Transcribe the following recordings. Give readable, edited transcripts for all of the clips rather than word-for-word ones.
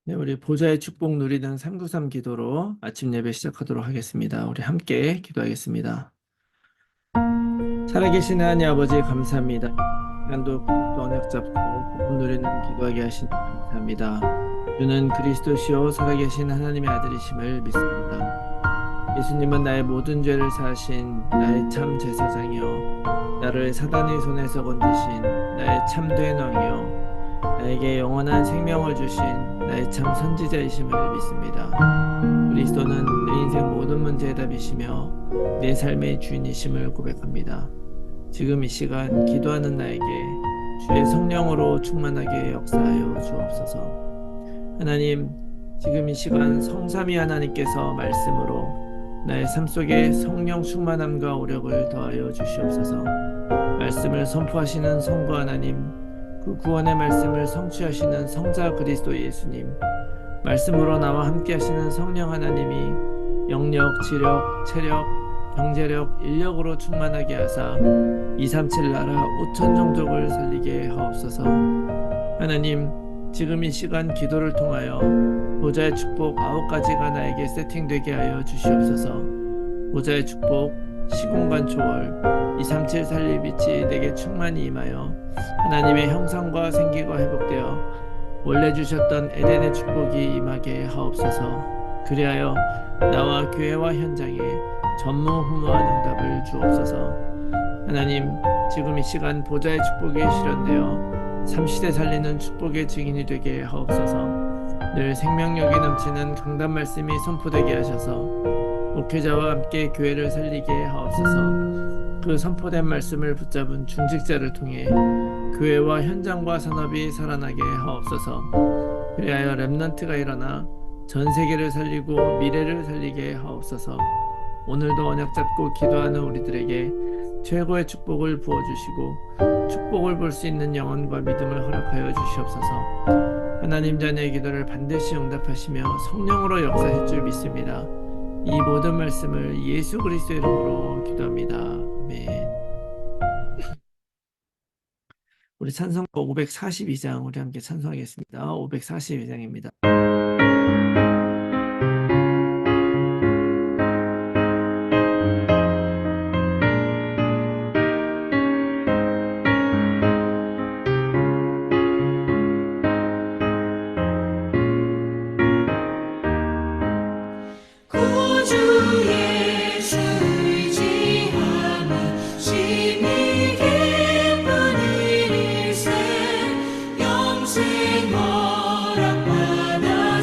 네, 우리 보좌의 축복 누리는 393 기도로 아침 예배 시작하도록 하겠습니다. 우리 함께 기도하겠습니다. 살아계신 하나님 아버지 감사합니다. 시간도 그리스도 언약 잡고 복음 누리는 기도하게 하시니 감사합니다. 주는 그리스도시요 살아계신 하나님의 아들이심을 믿습니다. 예수님은 나의 모든 죄를 사하신 나의 참 제사장이요 나를 사단의 손에서 건지신 나의 참된 왕이요 나에게 영원한 생명을 주신 나의 참 선지자이심을 믿습니다. 그리스도는 내 인생 모든 문제의 답이시며 내 삶의 주인이심을 고백합니다. 지금 이 시간 기도하는 나에게 주의 성령으로 충만하게 역사하여 주옵소서. 하나님, 지금 이 시간 성삼위 하나님께서 말씀으로 나의 삶 속에 성령 충만함과 오력을 더하여 주시옵소서. 말씀을 선포하시는 성부 하나님, 그 구원의 말씀을 성취하시는 성자 그리스도 예수님, 말씀으로 나와 함께 하시는 성령 하나님이 영력, 지력, 체력, 경제력, 인력으로 충만하게 하사 237 나라 5천 종족을 살리게 하옵소서. 하나님, 지금 이 시간 기도를 통하여 보좌의 축복 9가지가 나에게 세팅되게 하여 주시옵소서. 보좌의 축복, 시공간 초월, 237 살릴 빛이 내게 충만히 임하여 하나님의 형상과 생기가 회복되어 원래 주셨던 에덴의 축복이 임하게 하옵소서. 그리하여 나와 교회와 현장에 전무후무한 응답을 주옵소서. 하나님, 지금 이 시간 보좌의 축복이 실현되어 3시대 살리는 축복의 증인이 되게 하옵소서. 늘 생명력이 넘치는 강단 말씀이 선포되게 하셔서 목회자와 함께 교회를 살리게 하옵소서. 그 선포된 말씀을 붙잡은 중직자를 통해 교회와 현장과 산업이 살아나게 하옵소서. 그리하여 렘넌트가 일어나 전 세계를 살리고 미래를 살리게 하옵소서. 오늘도 언약 잡고 기도하는 우리들에게 최고의 축복을 부어주시고 축복을 볼 수 있는 영혼과 믿음을 허락하여 주시옵소서. 하나님 자녀의 기도를 반드시 응답하시며 성령으로 역사할 줄 믿습니다. 이 모든 말씀을 예수 그리스도의 이름으로 기도합니다. 아멘. 우리 찬송가 542장 우리 함께 찬송하겠습니다. 542장입니다. 영생 허락받았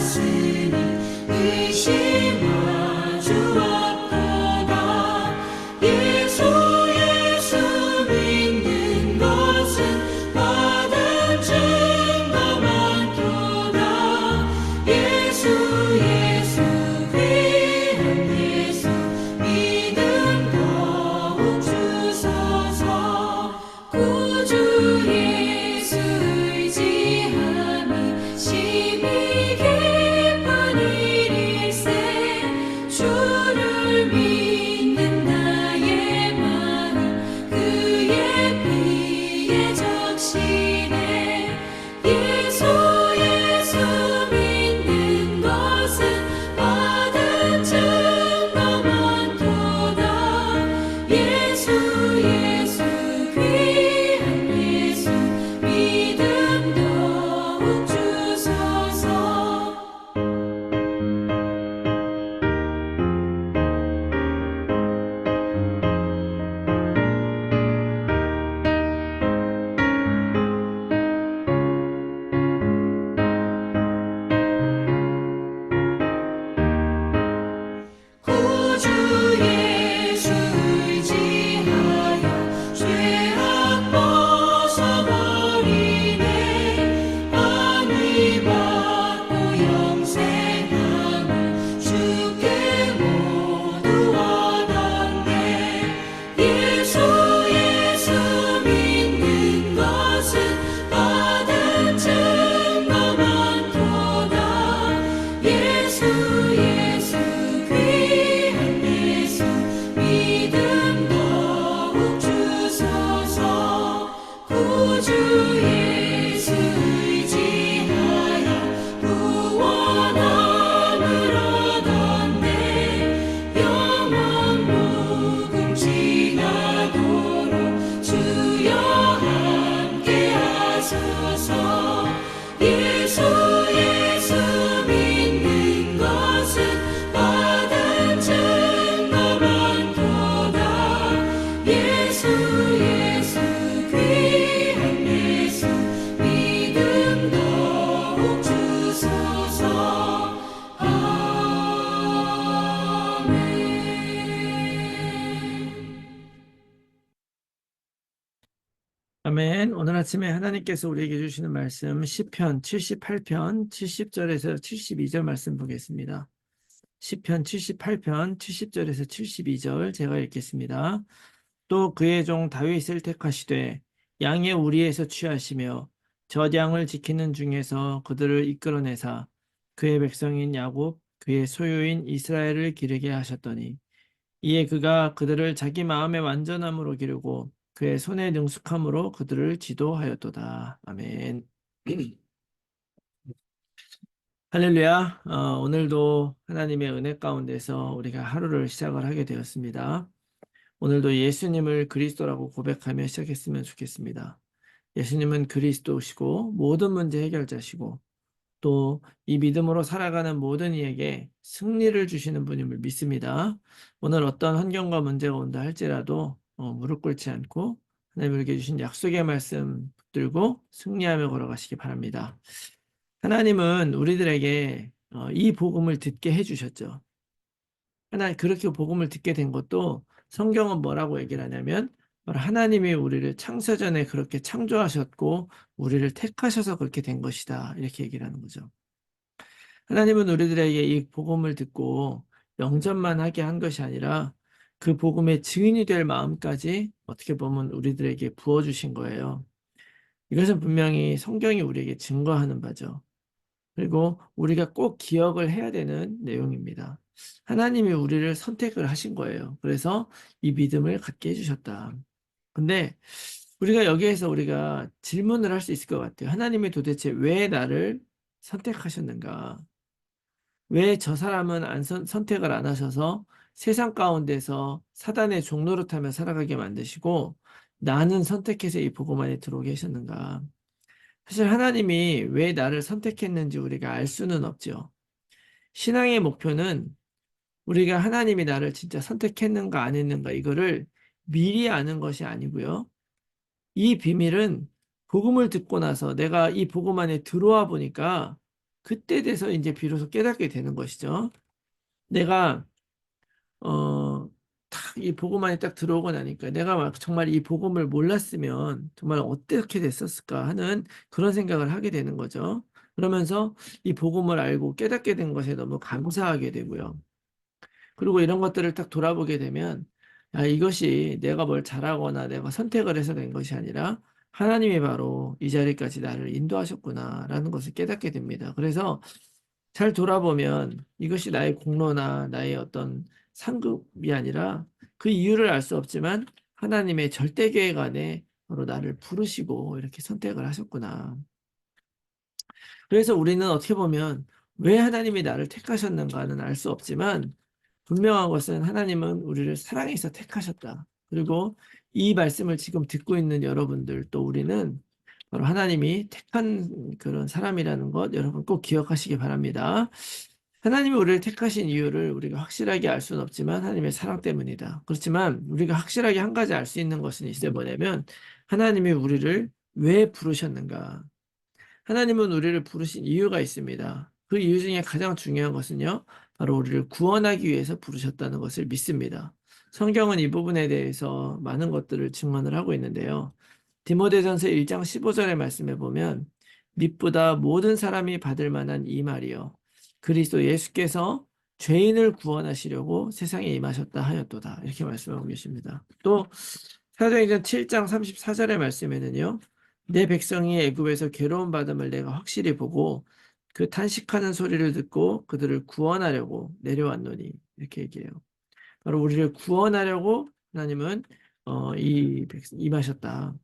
주옵소서. 예수 예수 믿는 것은 받은 증거 많도다. 예수 예수 귀한 예수 믿음 더욱 주소서. 아멘. 오늘 아침에 하나님께서 우리에게 주시는 말씀 시편 78편 70절에서 72절 말씀 보겠습니다. 시편 78편 70절에서 72절 제가 읽겠습니다. 또 그의 종 다윗을 택하시되 양의 우리에서 취하시며 젖양을 지키는 중에서 그들을 이끌어내사 그의 백성인 야곱 그의 소유인 이스라엘을 기르게 하셨더니 이에 그가 그들을 자기 마음의 완전함으로 기르고 그의 손의 능숙함으로 그들을 지도하였도다. 아멘. 할렐루야. 오늘도 하나님의 은혜 가운데서 우리가 하루를 시작을 하게 되었습니다. 오늘도 예수님을 그리스도라고 고백하며 시작했으면 좋겠습니다. 예수님은 그리스도시고 모든 문제 해결자시고 또 이 믿음으로 살아가는 모든 이에게 승리를 주시는 분임을 믿습니다. 오늘 어떤 환경과 문제가 온다 할지라도 무릎 꿇지 않고 하나님께 주신 약속의 말씀 붙들고 승리하며 걸어가시기 바랍니다. 하나님은 우리들에게 이 복음을 듣게 해주셨죠. 그렇게 복음을 듣게 된 것도 성경은 뭐라고 얘기를 하냐면 바로 하나님이 우리를 창세전에 그렇게 창조하셨고 우리를 택하셔서 그렇게 된 것이다. 이렇게 얘기를 하는 거죠. 하나님은 우리들에게 이 복음을 듣고 영접만 하게 한 것이 아니라 그 복음의 증인이 될 마음까지 어떻게 보면 우리들에게 부어주신 거예요. 이것은 분명히 성경이 우리에게 증거하는 바죠. 그리고 우리가 꼭 기억을 해야 되는 내용입니다. 하나님이 우리를 선택을 하신 거예요. 그래서 이 믿음을 갖게 해주셨다. 근데 우리가 여기에서 우리가 질문을 할 수 있을 것 같아요. 하나님이 도대체 왜 나를 선택하셨는가? 왜 저 사람은 선택을 안 하셔서 세상 가운데서 사단의 종노릇하며 살아가게 만드시고 나는 선택해서 이 복음 안에 들어오게 하셨는가? 사실 하나님이 왜 나를 선택했는지 우리가 알 수는 없죠. 신앙의 목표는 우리가 하나님이 나를 진짜 선택했는가 안 했는가 이거를 미리 아는 것이 아니고요. 이 비밀은 복음을 듣고 나서 내가 이 복음 안에 들어와 보니까 그때 돼서 이제 비로소 깨닫게 되는 것이죠. 내가 딱 이 복음 안에 딱 들어오고 나니까 내가 막 정말 이 복음을 몰랐으면 정말 어떻게 됐었을까 하는 그런 생각을 하게 되는 거죠. 그러면서 이 복음을 알고 깨닫게 된 것에 너무 감사하게 되고요. 그리고 이런 것들을 딱 돌아보게 되면 이것이 내가 뭘 잘하거나 내가 선택을 해서 된 것이 아니라 하나님이 바로 이 자리까지 나를 인도하셨구나라는 것을 깨닫게 됩니다. 그래서 잘 돌아보면 이것이 나의 공로나 나의 어떤 상급이 아니라 그 이유를 알 수 없지만 하나님의 절대 계획 안에 바로 나를 부르시고 이렇게 선택을 하셨구나. 그래서 우리는 어떻게 보면 왜 하나님이 나를 택하셨는가는 알 수 없지만 분명한 것은 하나님은 우리를 사랑해서 택하셨다. 그리고 이 말씀을 지금 듣고 있는 여러분들 또 우리는 바로 하나님이 택한 그런 사람이라는 것 여러분 꼭 기억하시기 바랍니다. 하나님이 우리를 택하신 이유를 우리가 확실하게 알 수는 없지만 하나님의 사랑 때문이다. 그렇지만 우리가 확실하게 한 가지 알 수 있는 것은 있어요. 뭐냐면 하나님이 우리를 왜 부르셨는가. 하나님은 우리를 부르신 이유가 있습니다. 그 이유 중에 가장 중요한 것은요. 바로 우리를 구원하기 위해서 부르셨다는 것을 믿습니다. 성경은 이 부분에 대해서 많은 것들을 증언을 하고 있는데요. 디모데전서 1장 15절의 말씀에 보면 믿보다 모든 사람이 받을 만한 이 말이요. 그리스도 예수께서 죄인을 구원하시려고 세상에 임하셨다 하였도다. 이렇게 말씀하고 계십니다. 또 사도행전 7장 34절의 말씀에는요. 내 백성이 애굽에서 괴로움 받음을 내가 확실히 보고 그 탄식하는 소리를 듣고 그들을 구원하려고 내려왔노니 이렇게 얘기해요. 바로 우리를 구원하려고 하나님은 임하셨다.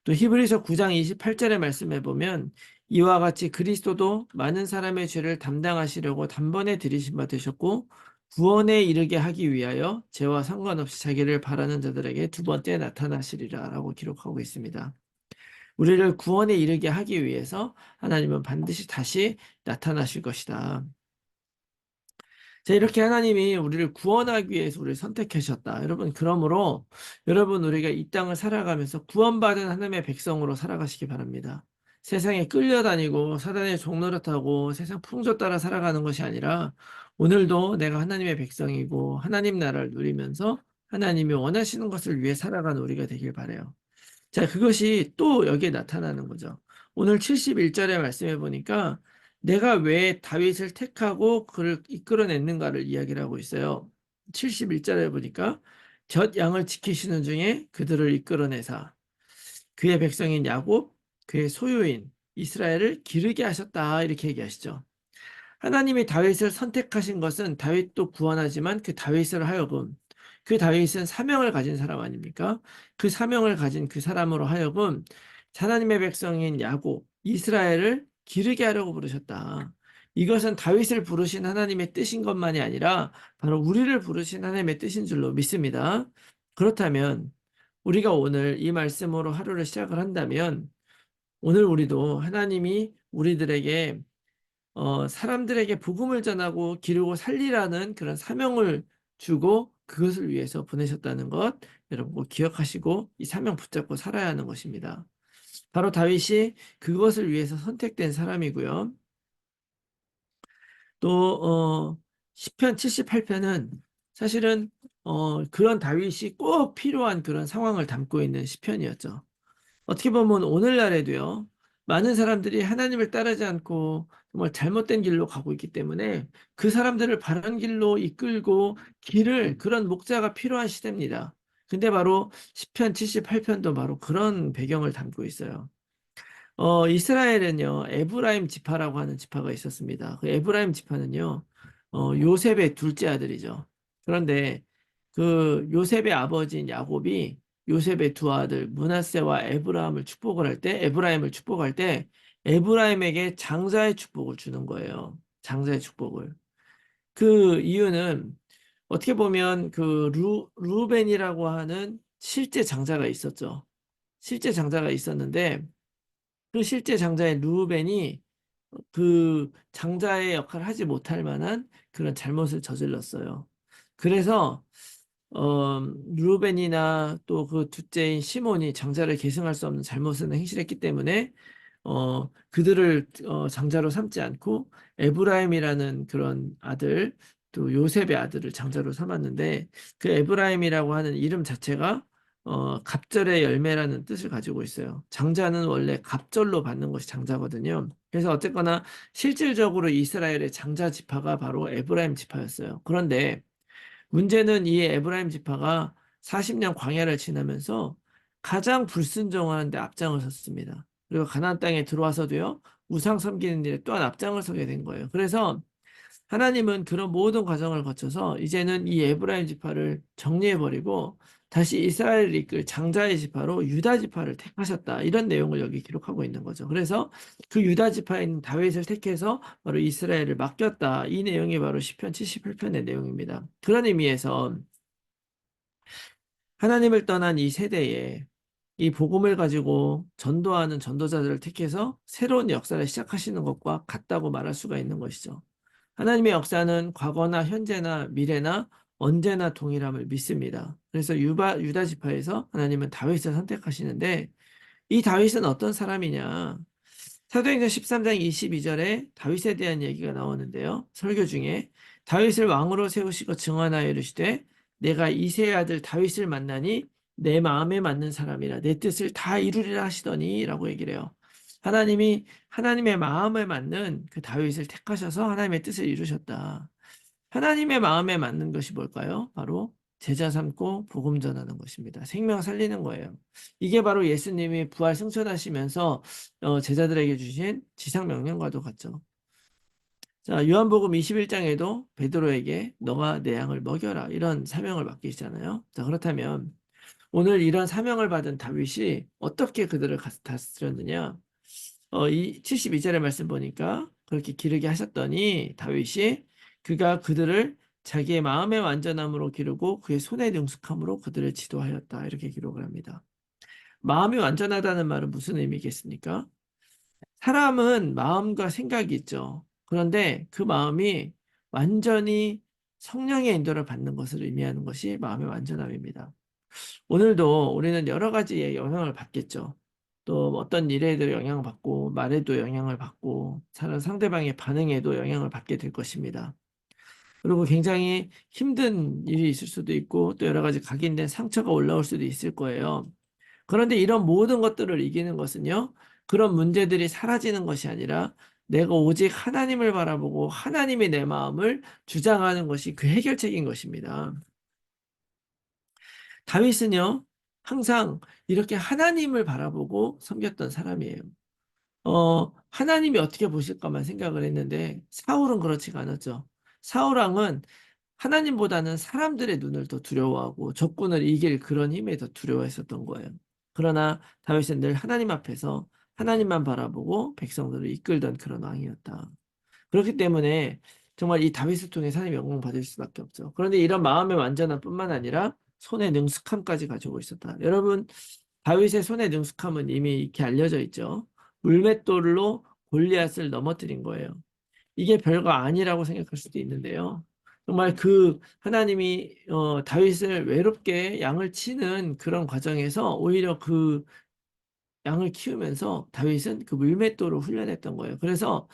또 히브리서 9장 28절의 말씀에 보면 이와 같이 그리스도도 많은 사람의 죄를 담당하시려고 단번에 들이심 받으셨고 구원에 이르게 하기 위하여 죄와 상관없이 자기를 바라는 자들에게 두 번째 나타나시리라 라고 기록하고 있습니다. 우리를 구원에 이르게 하기 위해서 하나님은 반드시 다시 나타나실 것이다. 자, 이렇게 하나님이 우리를 구원하기 위해서 우리를 선택하셨다. 여러분, 그러므로 여러분 우리가 이 땅을 살아가면서 구원받은 하나님의 백성으로 살아가시기 바랍니다. 세상에 끌려다니고 사단의 종노릇하고 세상 풍조 따라 살아가는 것이 아니라 오늘도 내가 하나님의 백성이고 하나님 나라를 누리면서 하나님이 원하시는 것을 위해 살아가는 우리가 되길 바라요. 자, 그것이 또 여기에 나타나는 거죠. 오늘 71절에 말씀해 보니까 내가 왜 다윗을 택하고 그를 이끌어냈는가를 이야기를 하고 있어요. 71절에 보니까 젖 양을 지키시는 중에 그들을 이끌어내사 그의 백성인 야곱, 그의 소유인 이스라엘을 기르게 하셨다. 이렇게 얘기하시죠. 하나님이 다윗을 선택하신 것은 다윗도 구원하지만 그 다윗을 하여금 그 다윗은 사명을 가진 사람 아닙니까? 그 사명을 가진 그 사람으로 하여금 하나님의 백성인 야곱, 이스라엘을 기르게 하려고 부르셨다. 이것은 다윗을 부르신 하나님의 뜻인 것만이 아니라 바로 우리를 부르신 하나님의 뜻인 줄로 믿습니다. 그렇다면 우리가 오늘 이 말씀으로 하루를 시작을 한다면 오늘 우리도 하나님이 우리들에게 사람들에게 복음을 전하고 기르고 살리라는 그런 사명을 주고 그것을 위해서 보내셨다는 것 여러분 꼭 기억하시고 이 사명 붙잡고 살아야 하는 것입니다. 바로 다윗이 그것을 위해서 선택된 사람이고요. 또 시편 78편은 사실은 그런 다윗이 꼭 필요한 그런 상황을 담고 있는 시편이었죠. 어떻게 보면 오늘날에도요, 많은 사람들이 하나님을 따르지 않고 정말 잘못된 길로 가고 있기 때문에 그 사람들을 바른 길로 이끌고 길을 그런 목자가 필요한 시대입니다. 근데 바로 시편 78편도 바로 그런 배경을 담고 있어요. 이스라엘은요, 에브라임 지파라고 하는 지파가 있었습니다. 그 에브라임 지파는요, 요셉의 둘째 아들이죠. 그런데 그 요셉의 아버지인 야곱이 요셉의 두 아들 므낫세와 에브라임을 축복할 때 에브라임에게 장자의 축복을 주는 거예요. 장자의 축복을. 그 이유는 어떻게 보면 그 루벤이라고 하는 실제 장자가 있었죠. 실제 장자가 있었는데 그 실제 장자의 루벤이 그 장자의 역할을 하지 못할 만한 그런 잘못을 저질렀어요. 그래서 루벤이나 또 그 둘째인 시몬이 장자를 계승할 수 없는 잘못을 행실했기 때문에 그들을 장자로 삼지 않고 에브라임이라는 그런 아들 또 요셉의 아들을 장자로 삼았는데 그 에브라임이라고 하는 이름 자체가 갑절의 열매라는 뜻을 가지고 있어요. 장자는 원래 갑절로 받는 것이 장자거든요. 그래서 어쨌거나 실질적으로 이스라엘의 장자 지파가 바로 에브라임 지파였어요. 그런데 문제는 이 에브라임 지파가 40년 광야를 지나면서 가장 불순종하는 데 앞장을 섰습니다. 그리고 가나안 땅에 들어와서도요. 우상 섬기는 일에 또한 앞장을 서게 된 거예요. 그래서 하나님은 그런 모든 과정을 거쳐서 이제는 이 에브라임 지파를 정리해버리고 다시 이스라엘을 이끌 장자의 지파로 유다 지파를 택하셨다. 이런 내용을 여기 기록하고 있는 거죠. 그래서 그 유다 지파인 다윗을 택해서 바로 이스라엘을 맡겼다. 이 내용이 바로 시편 78편의 내용입니다. 그런 의미에서 하나님을 떠난 이 세대에 이 복음을 가지고 전도하는 전도자들을 택해서 새로운 역사를 시작하시는 것과 같다고 말할 수가 있는 것이죠. 하나님의 역사는 과거나 현재나 미래나 언제나 동일함을 믿습니다. 그래서 유다 지파에서 하나님은 다윗을 선택하시는데 이 다윗은 어떤 사람이냐? 사도행전 13장 22절에 다윗에 대한 얘기가 나오는데요. 설교 중에 다윗을 왕으로 세우시고 증언하여 이르시되 내가 이새의 아들 다윗을 만나니 내 마음에 맞는 사람이라 내 뜻을 다 이루리라 하시더니 라고 얘기를 해요. 하나님이 하나님의 마음에 맞는 그 다윗을 택하셔서 하나님의 뜻을 이루셨다. 하나님의 마음에 맞는 것이 뭘까요? 바로 제자 삼고 복음 전하는 것입니다. 생명 살리는 거예요. 이게 바로 예수님이 부활 승천하시면서 제자들에게 주신 지상 명령과도 같죠. 자, 요한복음 21장에도 베드로에게 너가 내 양을 먹여라 이런 사명을 맡기시잖아요. 자, 그렇다면 오늘 이런 사명을 받은 다윗이 어떻게 그들을 다스렸느냐? 이 72절의 말씀 보니까 그렇게 기르게 하셨더니 다윗이 그가 그들을 자기의 마음의 완전함으로 기르고 그의 손의 능숙함으로 그들을 지도하였다. 이렇게 기록을 합니다. 마음이 완전하다는 말은 무슨 의미겠습니까? 사람은 마음과 생각이 있죠. 그런데 그 마음이 완전히 성령의 인도를 받는 것을 의미하는 것이 마음의 완전함입니다. 오늘도 우리는 여러 가지의 영향을 받겠죠. 또 어떤 일에도 영향을 받고, 말에도 영향을 받고, 상대방의 반응에도 영향을 받게 될 것입니다. 그리고 굉장히 힘든 일이 있을 수도 있고, 또 여러 가지 각인된 상처가 올라올 수도 있을 거예요. 그런데 이런 모든 것들을 이기는 것은요, 그런 문제들이 사라지는 것이 아니라 내가 오직 하나님을 바라보고 하나님이 내 마음을 주장하는 것이 그 해결책인 것입니다. 다윗은요, 항상 이렇게 하나님을 바라보고 섬겼던 사람이에요. 하나님이 어떻게 보실까만 생각을 했는데, 사울은 그렇지가 않았죠. 사울왕은 하나님보다는 사람들의 눈을 더 두려워하고 적군을 이길 그런 힘에 더 두려워했었던 거예요. 그러나 다윗은 늘 하나님 앞에서 하나님만 바라보고 백성들을 이끌던 그런 왕이었다. 그렇기 때문에 정말 이 다윗을 통해 하나님 영광 받을 수밖에 없죠. 그런데 이런 마음의 완전함 뿐만 아니라 손의 능숙함까지 가지고 있었다. 여러분, 다윗의 손의 능숙함은 이미 이렇게 알려져 있죠. 물맷돌로 골리앗을 넘어뜨린 거예요. 이게 별거 아니라고 생각할 수도 있는데요. 정말 그 하나님이 다윗을 외롭게 양을 치는 그런 과정에서 오히려 그 양을 키우면서 다윗은 그 물맷돌을 훈련했던 거예요. 그래서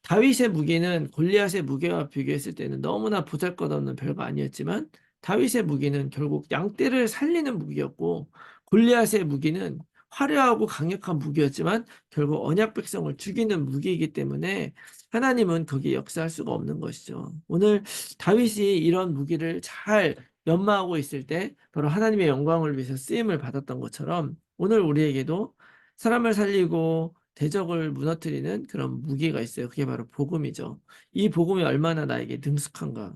다윗의 무기는 골리앗의 무게와 비교했을 때는 너무나 보잘것없는 별거 아니었지만 다윗의 무기는 결국 양떼를 살리는 무기였고 골리앗의 무기는 화려하고 강력한 무기였지만 결국 언약 백성을 죽이는 무기이기 때문에 하나님은 거기에 역사할 수가 없는 것이죠. 오늘 다윗이 이런 무기를 잘 연마하고 있을 때 바로 하나님의 영광을 위해서 쓰임을 받았던 것처럼 오늘 우리에게도 사람을 살리고 대적을 무너뜨리는 그런 무기가 있어요. 그게 바로 복음이죠. 이 복음이 얼마나 나에게 능숙한가.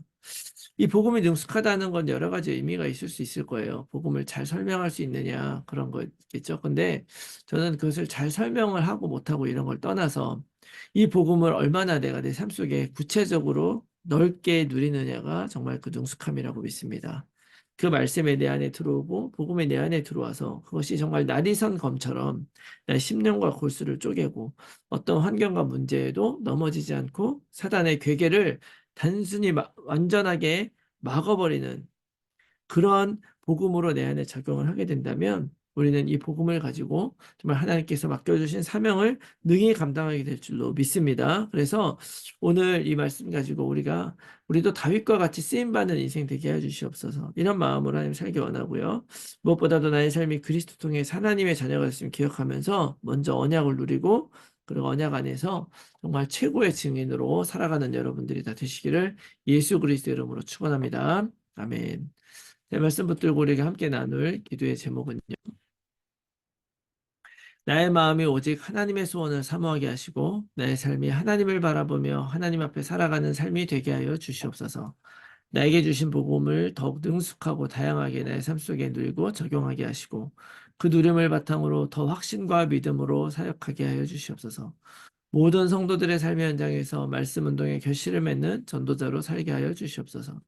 이 복음이 능숙하다는 건 여러 가지 의미가 있을 수 있을 거예요. 복음을 잘 설명할 수 있느냐 그런 거겠죠. 근데 저는 그것을 잘 설명을 하고 못하고 이런 걸 떠나서 이 복음을 얼마나 내가 내 삶 속에 구체적으로 넓게 누리느냐가 정말 그 능숙함이라고 믿습니다. 그 말씀이 내 안에 들어오고 복음이 내 안에 들어와서 그것이 정말 날이선 검처럼 나의 심령과 골수를 쪼개고 어떤 환경과 문제에도 넘어지지 않고 사단의 괴계를 단순히 완전하게 막아버리는 그러한 복음으로 내 안에 적용을 하게 된다면 우리는 이 복음을 가지고 정말 하나님께서 맡겨주신 사명을 능히 감당하게 될 줄로 믿습니다. 그래서 오늘 이 말씀 가지고 우리도 다윗과 같이 쓰임받는 인생 되게 해주시옵소서. 이런 마음으로 하나님 살기 원하고요. 무엇보다도 나의 삶이 그리스도 통해 하나님의 자녀가 됐음을 기억하면서 먼저 언약을 누리고 그리고 언약 안에서 정말 최고의 증인으로 살아가는 여러분들이 다 되시기를 예수 그리스도 이름으로 축원합니다. 아멘. 네, 말씀 붙들고 우리가 함께 나눌 기도의 제목은요. 나의 마음이 오직 하나님의 소원을 사모하게 하시고 나의 삶이 하나님을 바라보며 하나님 앞에 살아가는 삶이 되게 하여 주시옵소서. 나에게 주신 복음을 더욱 능숙하고 다양하게 나의 삶 속에 누리고 적용하게 하시고 그 누림을 바탕으로 더 확신과 믿음으로 사역하게 하여 주시옵소서. 모든 성도들의 삶의 현장에서 말씀 운동의 결실을 맺는 전도자로 살게 하여 주시옵소서.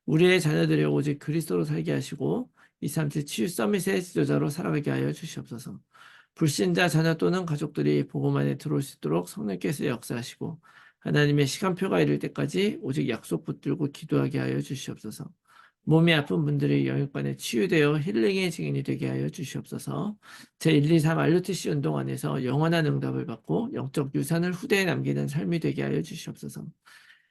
우리의 자녀들이 오직 그리스도로 살게 하시고 237 치유 서밋의 지도자로 살아가게 하여 주시옵소서. 불신자 자녀 또는 가족들이 복음 안에 들어올 수 있도록 성령께서 역사하시고 하나님의 시간표가 이를 때까지 오직 약속 붙들고 기도하게 하여 주시옵소서. 몸이 아픈 분들이 영육간에 치유되어 힐링의 증인이 되게 하여 주시옵소서. 제123 RUTC 운동 안에서 영원한 응답을 받고 영적 유산을 후대에 남기는 삶이 되게 하여 주시옵소서.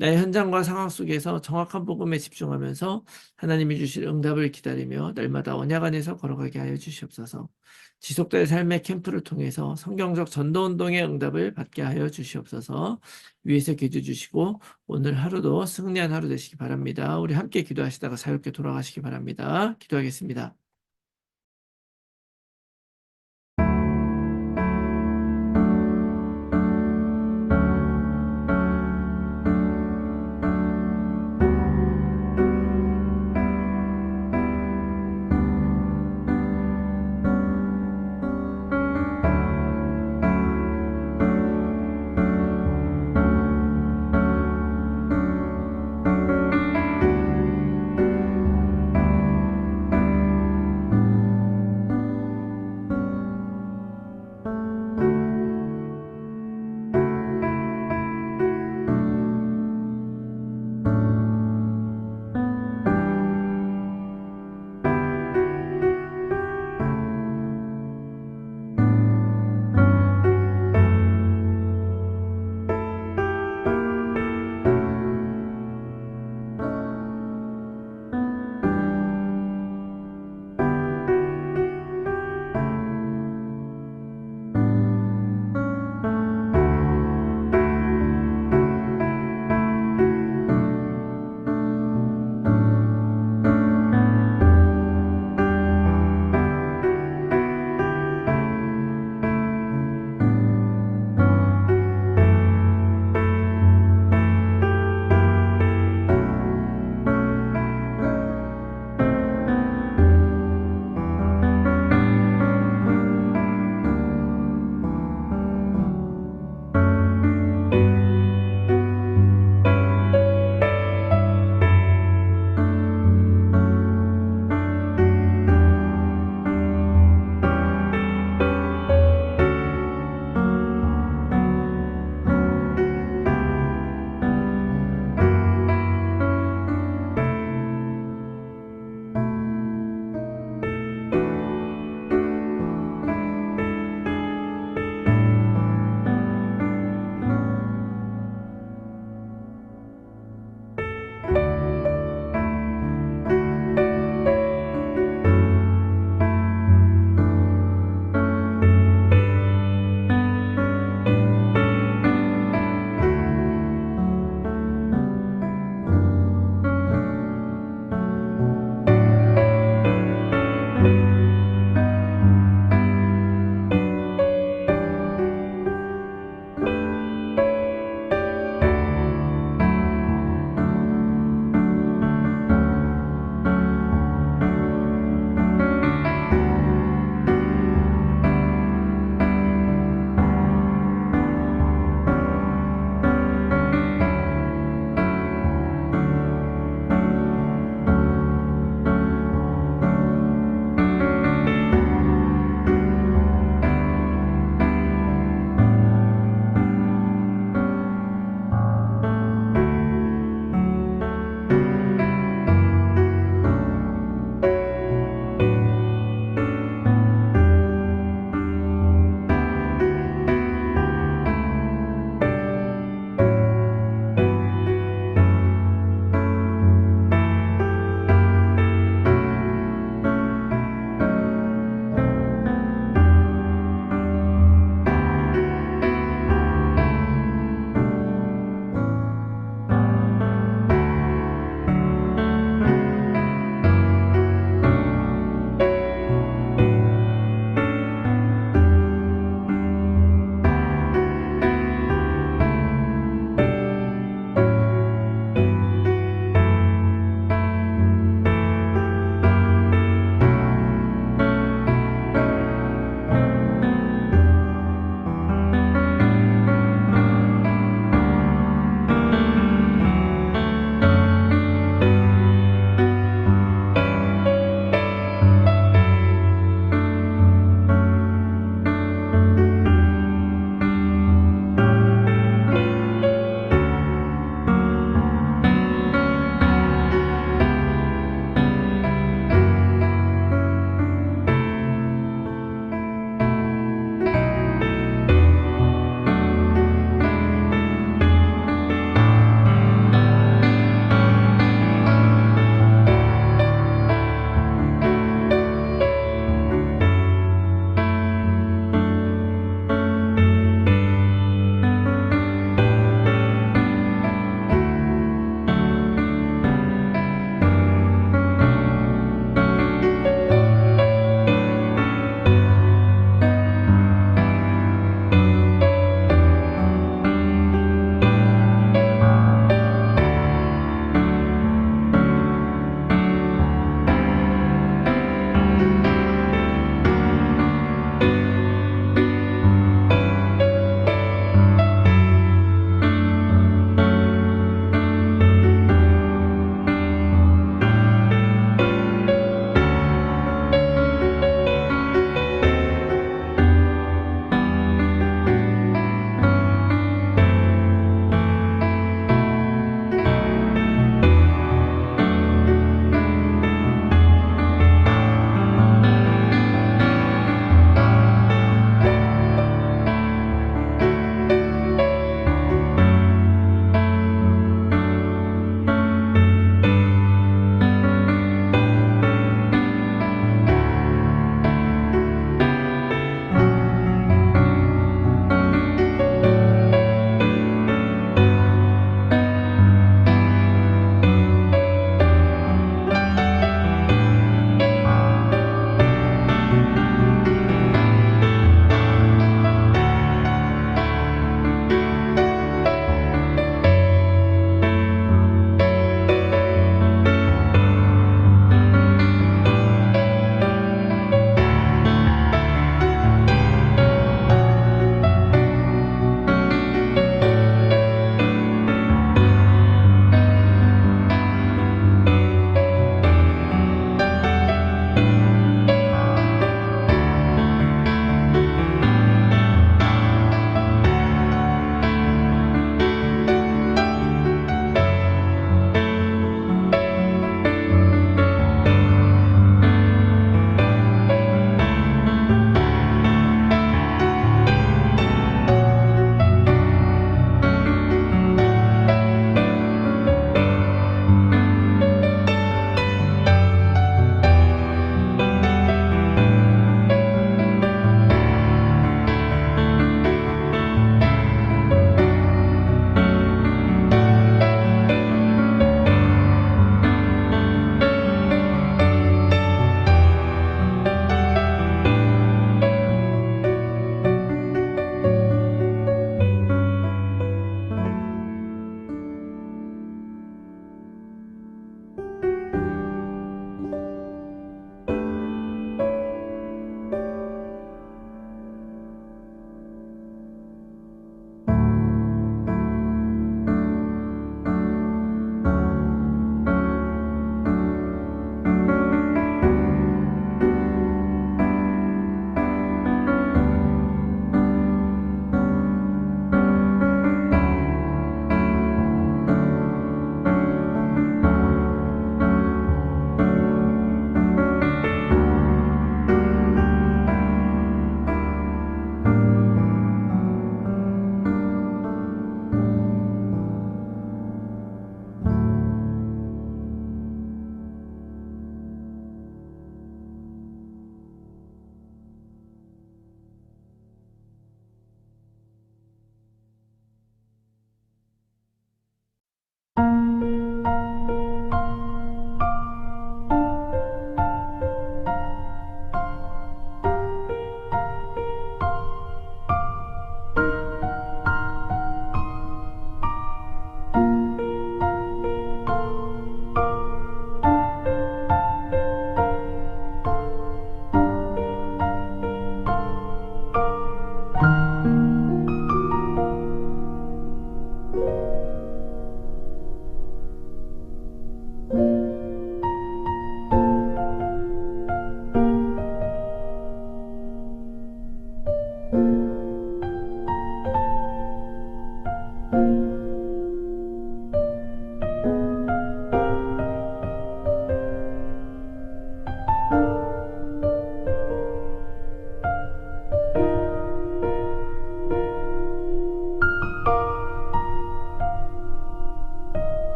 나의 현장과 상황 속에서 정확한 복음에 집중하면서 하나님이 주실 응답을 기다리며 날마다 언약 안에서 걸어가게 하여 주시옵소서. 지속될 삶의 캠프를 통해서 성경적 전도운동의 응답을 받게 하여 주시옵소서. 위에서 기도 주시고 오늘 하루도 승리한 하루 되시기 바랍니다. 우리 함께 기도하시다가 자유롭게 돌아가시기 바랍니다. 기도하겠습니다.